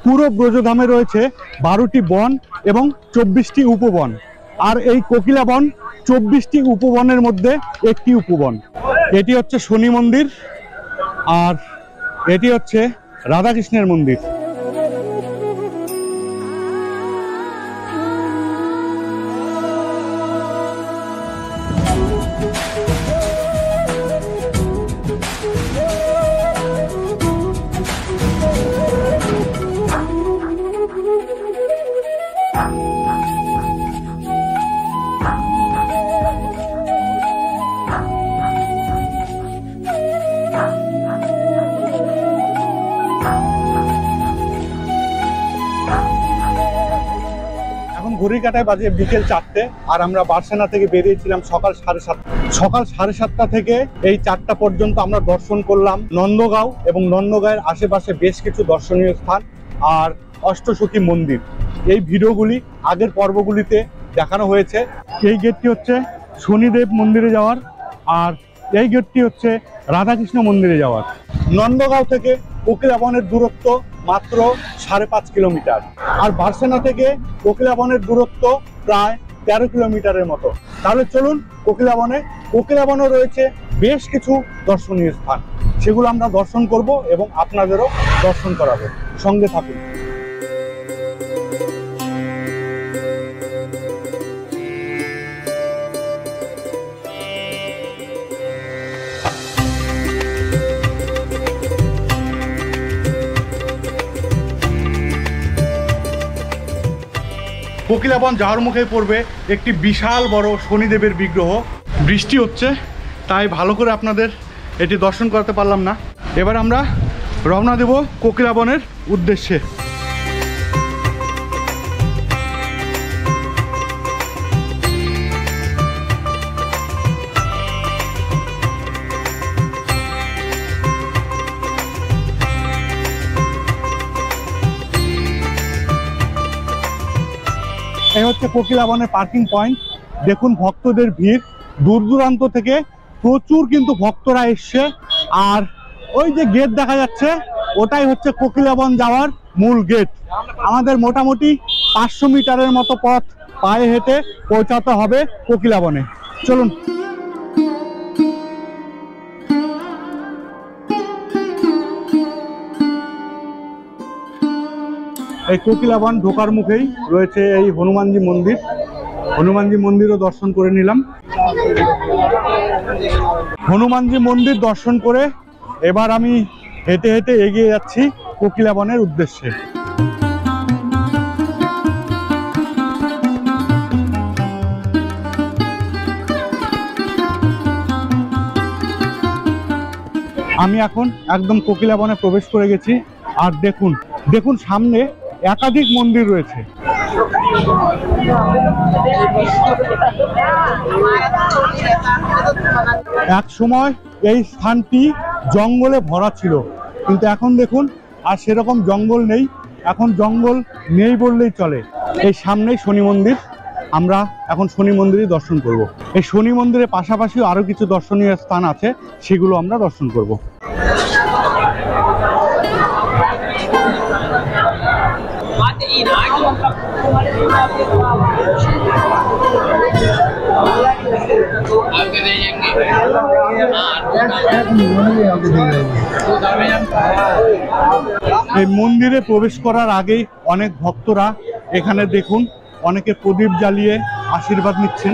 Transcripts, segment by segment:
পুরো ব্রজধামে রয়েছে 12টি বন এবং 24টি উপবন। আর এই কোকিলা বন 24টি উপবনের মধ্যে একটি উপবন। এটি হচ্ছে শনি মন্দির, আর এটি হচ্ছে রাধাকৃষ্ণের মন্দির। ঘড়ির কাঁটায় বাজে বিকেল 4টে, আর আমরা বারসেনা থেকে বেরিয়েছিলাম সকাল 7:30 থেকে এই 4টা পর্যন্ত আমরা দর্শন করলাম নন্দগাঁও এবং নন্দগাঁয়ের আশেপাশে বেশ কিছু দর্শনীয় স্থান আর অষ্টসখী মন্দির। এই ভিডিওগুলি আগের পর্বগুলিতে দেখানো হয়েছে। এই গেটটি হচ্ছে শনিদেব মন্দিরে যাওয়ার, আর এই গেটটি হচ্ছে রাধাকৃষ্ণ মন্দিরে যাওয়ার। নন্দগাঁও থেকে কোকিলা বনের দূরত্ব মাত্র 5.5 কিলোমিটার, আর বারসেনা থেকে কোকিলা বনের দূরত্ব প্রায় 13 কিলোমিটারের মতো। তাহলে চলুন কোকিলা বনে। কোকিলা বনে রয়েছে বেশ কিছু দর্শনীয় স্থান, সেগুলো আমরা দর্শন করব এবং আপনাদেরও দর্শন করাবো। সঙ্গে থাকুন। কোকিলা বন যাওয়ার মুখে পড়বে একটি বিশাল বড় শনিদেবের বিগ্রহ। বৃষ্টি হচ্ছে, তাই ভালো করে আপনাদের এটি দর্শন করতে পারলাম না। এবার আমরা রওনা দেব কোকিলা বনের উদ্দেশ্যে। এই হচ্ছে কোকিলা বনের পার্কিং পয়েন্ট। দেখুন ভক্তদের ভিড়, দূর দূরান্ত থেকে প্রচুর কিন্তু ভক্তরা এসছে। আর ওই যে গেট দেখা যাচ্ছে, ওটাই হচ্ছে কোকিলা বন যাওয়ার মূল গেট। আমাদের মোটামুটি 500 মিটারের মতো পথ পায়ে হেঁটে পৌঁছাতে হবে কোকিলা বনে। চলুন। এই কোকিলা বন ঢোকার মুখেই রয়েছে এই হনুমানজি মন্দির। হনুমানজি মন্দিরও দর্শন করে নিলাম। হনুমানজি মন্দির দর্শন করে এবার আমি হেঁটে হেঁটে এগিয়ে যাচ্ছি কোকিলা বনের উদ্দেশ্যে। আমি এখন একদম কোকিলা বনে প্রবেশ করে গেছি। আর দেখুন দেখুন সামনে একাধিক মন্দির রয়েছে। এক সময় এই স্থানটি জঙ্গলে ভরা ছিল, কিন্তু এখন দেখুন আর সেরকম জঙ্গল নেই। এখন জঙ্গল নেই বললেই চলে। এই সামনেই শনি মন্দির, আমরা এখন শনি মন্দিরই দর্শন করব। এই শনি মন্দিরের পাশাপাশি আরো কিছু দর্শনীয় স্থান আছে, সেগুলো আমরা দর্শন করব। এই মন্দিরে প্রবেশ করার আগেই অনেক ভক্তরা এখানে দেখুন অনেকে প্রদীপ জ্বালিয়ে আশীর্বাদ নিচ্ছেন।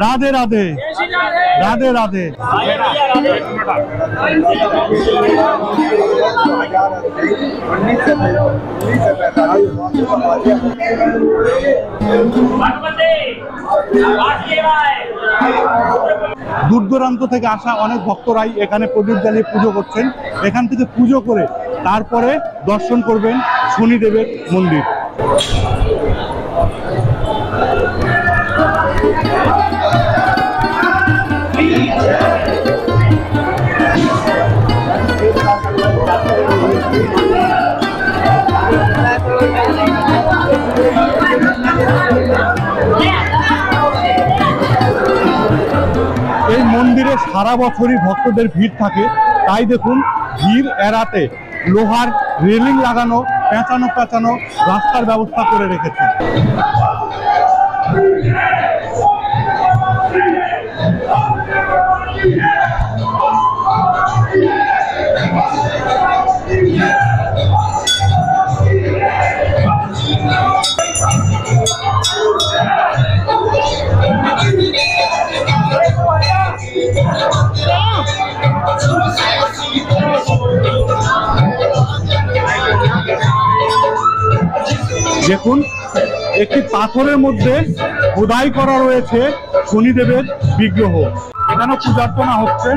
রাধে রাধে, রাধে রাধে। দূর দূরান্ত থেকে আসা অনেক ভক্তরাই এখানে প্রদীপ জ্বালিয়ে পুজো করছেন। এখান থেকে পুজো করে তারপরে দর্শন করবেন শনিদেবের মন্দির। এই মন্দিরে সারা বছরই ভক্তদের ভিড় থাকে, তাই দেখুন ভিড় এড়াতে লোহার রেলিং লাগানো, পেঁচানো রাস্তার ব্যবস্থা করে রেখেছে। দেখুন, একটি পাথরের মধ্যে খোদাই করা রয়েছে শনিদেবের বিগ্রহ। এখানে পূজার্চনা হচ্ছে।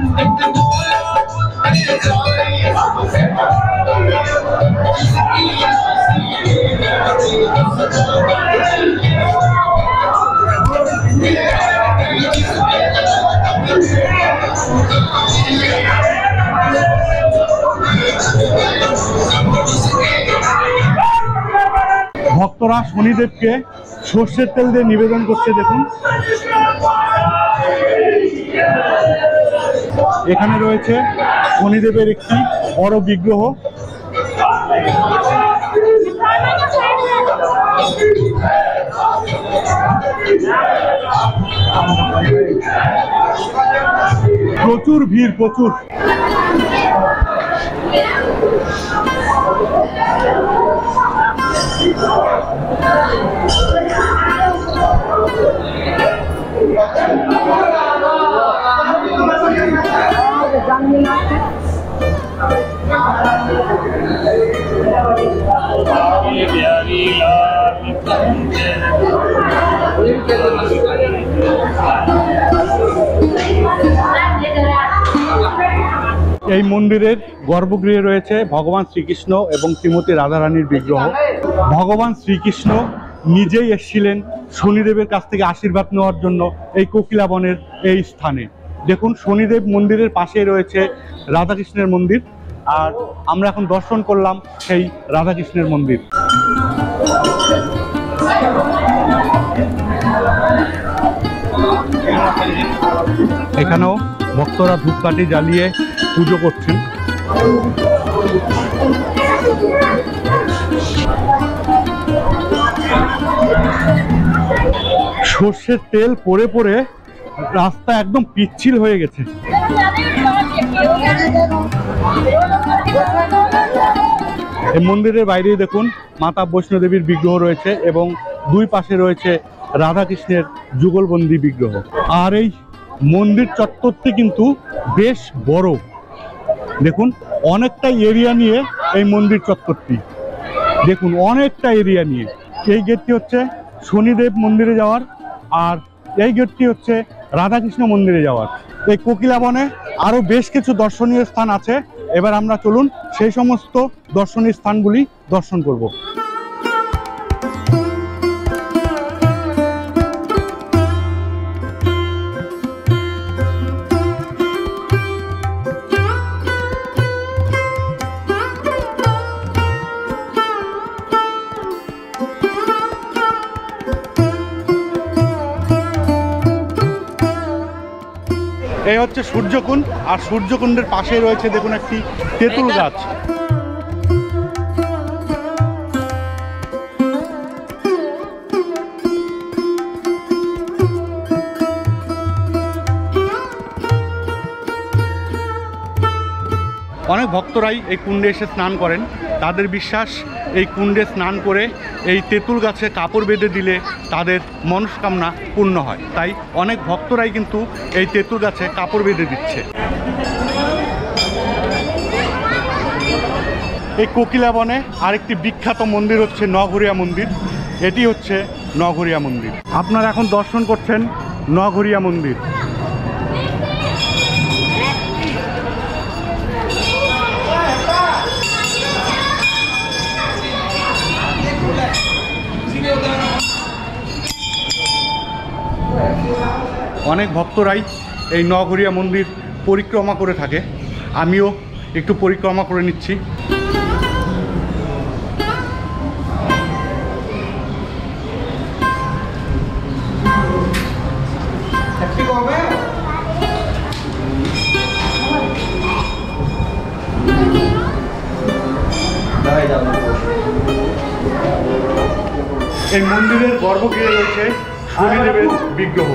ভক্তরা শনিদেবকে সর্ষের তেল দিয়ে নিবেদন করছে। দেখুন, এখানে রয়েছে শনিদেবের একটি বড় বিগ্রহ। প্রচুর ভিড়, প্রচুর। এই মন্দিরের গর্ভগৃহে রয়েছে ভগবান শ্রীকৃষ্ণ এবং শ্রীমতী রাধারানীর বিগ্রহ। ভগবান শ্রীকৃষ্ণ নিজেই এসেছিলেন শনিদেবের কাছ থেকে আশীর্বাদ নেওয়ার জন্য এই কোকিলাবনের এই স্থানে। দেখুন, শনিদেব মন্দিরের পাশেই রয়েছে রাধাকৃষ্ণের মন্দির, আর আমরা এখন দর্শন করলাম সেই রাধাকৃষ্ণের মন্দির। এখানেও ভক্তরা ধূপকাঠি জ্বালিয়ে পুজো করছেন। সর্ষের তেল পড়ে পড়ে রাস্তা একদম পিচ্ছিল হয়ে গেছে। এই মন্দিরের বাইরেই দেখুন মাতা বৈষ্ণোদেবীর বিগ্রহ রয়েছে এবং দুই পাশে রয়েছে রাধাকৃষ্ণের যুগলবন্দি বিগ্রহ। আর এই মন্দির চত্বরটি কিন্তু বেশ বড়। দেখুন, অনেকটা এরিয়া নিয়ে এই মন্দির চত্বরটি। দেখুন, অনেকটা এরিয়া নিয়ে। এই গেটটি হচ্ছে শনিদেব মন্দিরে যাওয়ার, আর এই গেটটি হচ্ছে রাধাকৃষ্ণ মন্দিরে যাওয়ার। এই কোকিলাবনে আরো বেশ কিছু দর্শনীয় স্থান আছে। এবার আমরা চলুন সেই সমস্ত দর্শনীয় স্থানগুলি দর্শন করব। এই হচ্ছে সূর্যকুণ্ড, আর সূর্যকুণ্ডের পাশেই রয়েছে দেখুন একটি তেঁতুল গাছ। অনেক ভক্তরাই এই কুণ্ডে এসে স্নান করেন। তাদের বিশ্বাস এই কুণ্ডে স্নান করে এই তেঁতুল গাছে কাপড় বেঁধে দিলে তাদের মনস্কামনা পূর্ণ হয়। তাই অনেক ভক্তরাই কিন্তু এই তেঁতুল গাছে কাপড় বেঁধে দিচ্ছে। এই কোকিলাবনে আরেকটি বিখ্যাত মন্দির হচ্ছে নগরিয়া মন্দির। এটি হচ্ছে নগরিয়া মন্দির। আপনারা এখন দর্শন করছেন নগরিয়া মন্দির। অনেক ভক্তরাই এই নগরিয়া মন্দির পরিক্রমা করে থাকে। আমিও একটু পরিক্রমা করে নিচ্ছি। এই মন্দিরের গর্ভগৃহে রয়েছে শনিদেবের বিগ্রহ।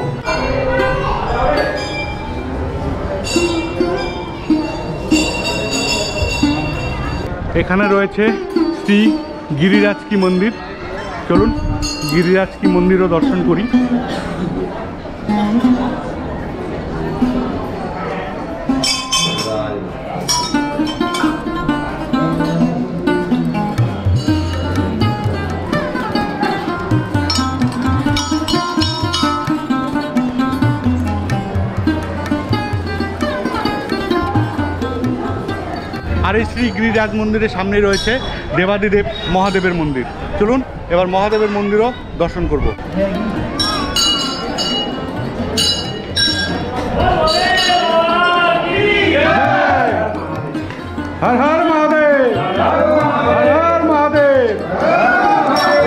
এখানে রয়েছে শ্রী গিরিরাজ কি মন্দির। চলুন গিরিরাজ কি মন্দিরও দর্শন করি। আর এই শ্রী গিরিরাজ মন্দিরের সামনে রয়েছে দেবাদিদেব মহাদেবের মন্দির। চলুন এবার মহাদেবের মন্দিরও দর্শন করব। হর হর মহাদেব, হর হর মহাদেব,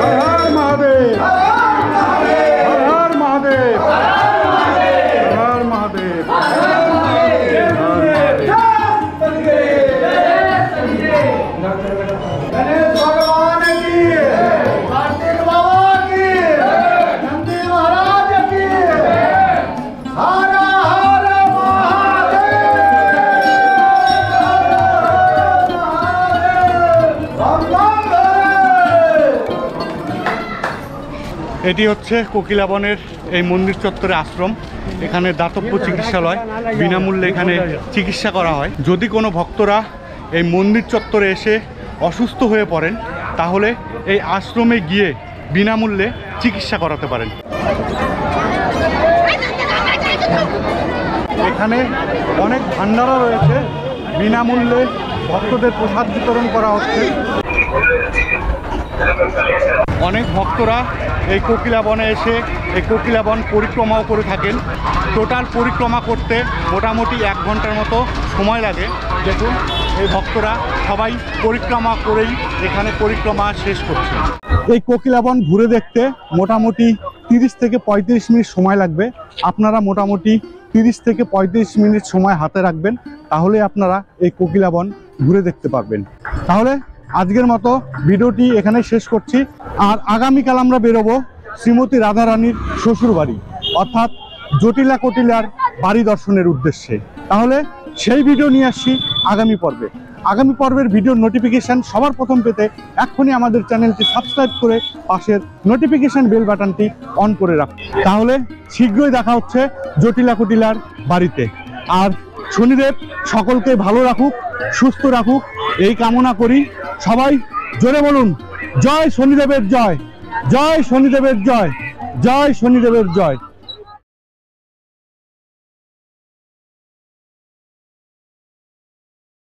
হর হর মহাদেব, হর হর মহাদেব, হর হর মহাদেব। এটি হচ্ছে কোকিলাবনের এই মন্দির চত্বরে আশ্রম। এখানে দাতব্য চিকিৎসালয়, বিনামূল্যে এখানে চিকিৎসা করা হয়। যদি কোনো ভক্তরা এই মন্দির চত্বরে এসে অসুস্থ হয়ে পড়েন তাহলে এই আশ্রমে গিয়ে বিনামূল্যে চিকিৎসা করাতে পারেন। এখানে অনেক ভান্ডারা রয়েছে, বিনামূল্যে ভক্তদের প্রসাদ বিতরণ করা হচ্ছে। অনেক ভক্তরা এই কোকিলাবনে এসে এই কোকিলাবন পরিক্রমাও করে থাকেন। টোটাল পরিক্রমা করতে মোটামুটি 1 ঘন্টার মতো সময় লাগে। দেখুন এই ভক্তরা সবাই পরিক্রমা করেই এখানে পরিক্রমা শেষ করছে। এই কোকিলাবন ঘুরে দেখতে মোটামুটি 30 থেকে 35 মিনিট সময় লাগবে। আপনারা মোটামুটি 30 থেকে 35 মিনিট সময় হাতে রাখবেন, তাহলে আপনারা এই কোকিলাবন ঘুরে দেখতে পারবেন। তাহলে আজকের মতো ভিডিওটি এখানে শেষ করছি। আর আগামীকাল আমরা বেরোবো শ্রীমতী রাধারানীর শ্বশুর বাড়ি, অর্থাৎ জটিলা কটিলার বাড়ি দর্শনের উদ্দেশ্যে। তাহলে সেই ভিডিও নিয়ে আসছি আগামী পর্বে। আগামী পর্বের ভিডিওর নোটিফিকেশান সবার প্রথম পেতে এক্ষুনি আমাদের চ্যানেলটি সাবস্ক্রাইব করে পাশের নোটিফিকেশান বেল বাটনটি অন করে রাখুন। তাহলে শীঘ্রই দেখা হচ্ছে জটিলা কটিলার বাড়িতে। আর শনিদেব সকলকে ভালো রাখুক, সুস্থ রাখুক এই কামনা করি। সবাই জোরে বলুন জয় শনিদেবের জয়, জয় শনিদেবের জয়, জয় শনিদেবের জয়।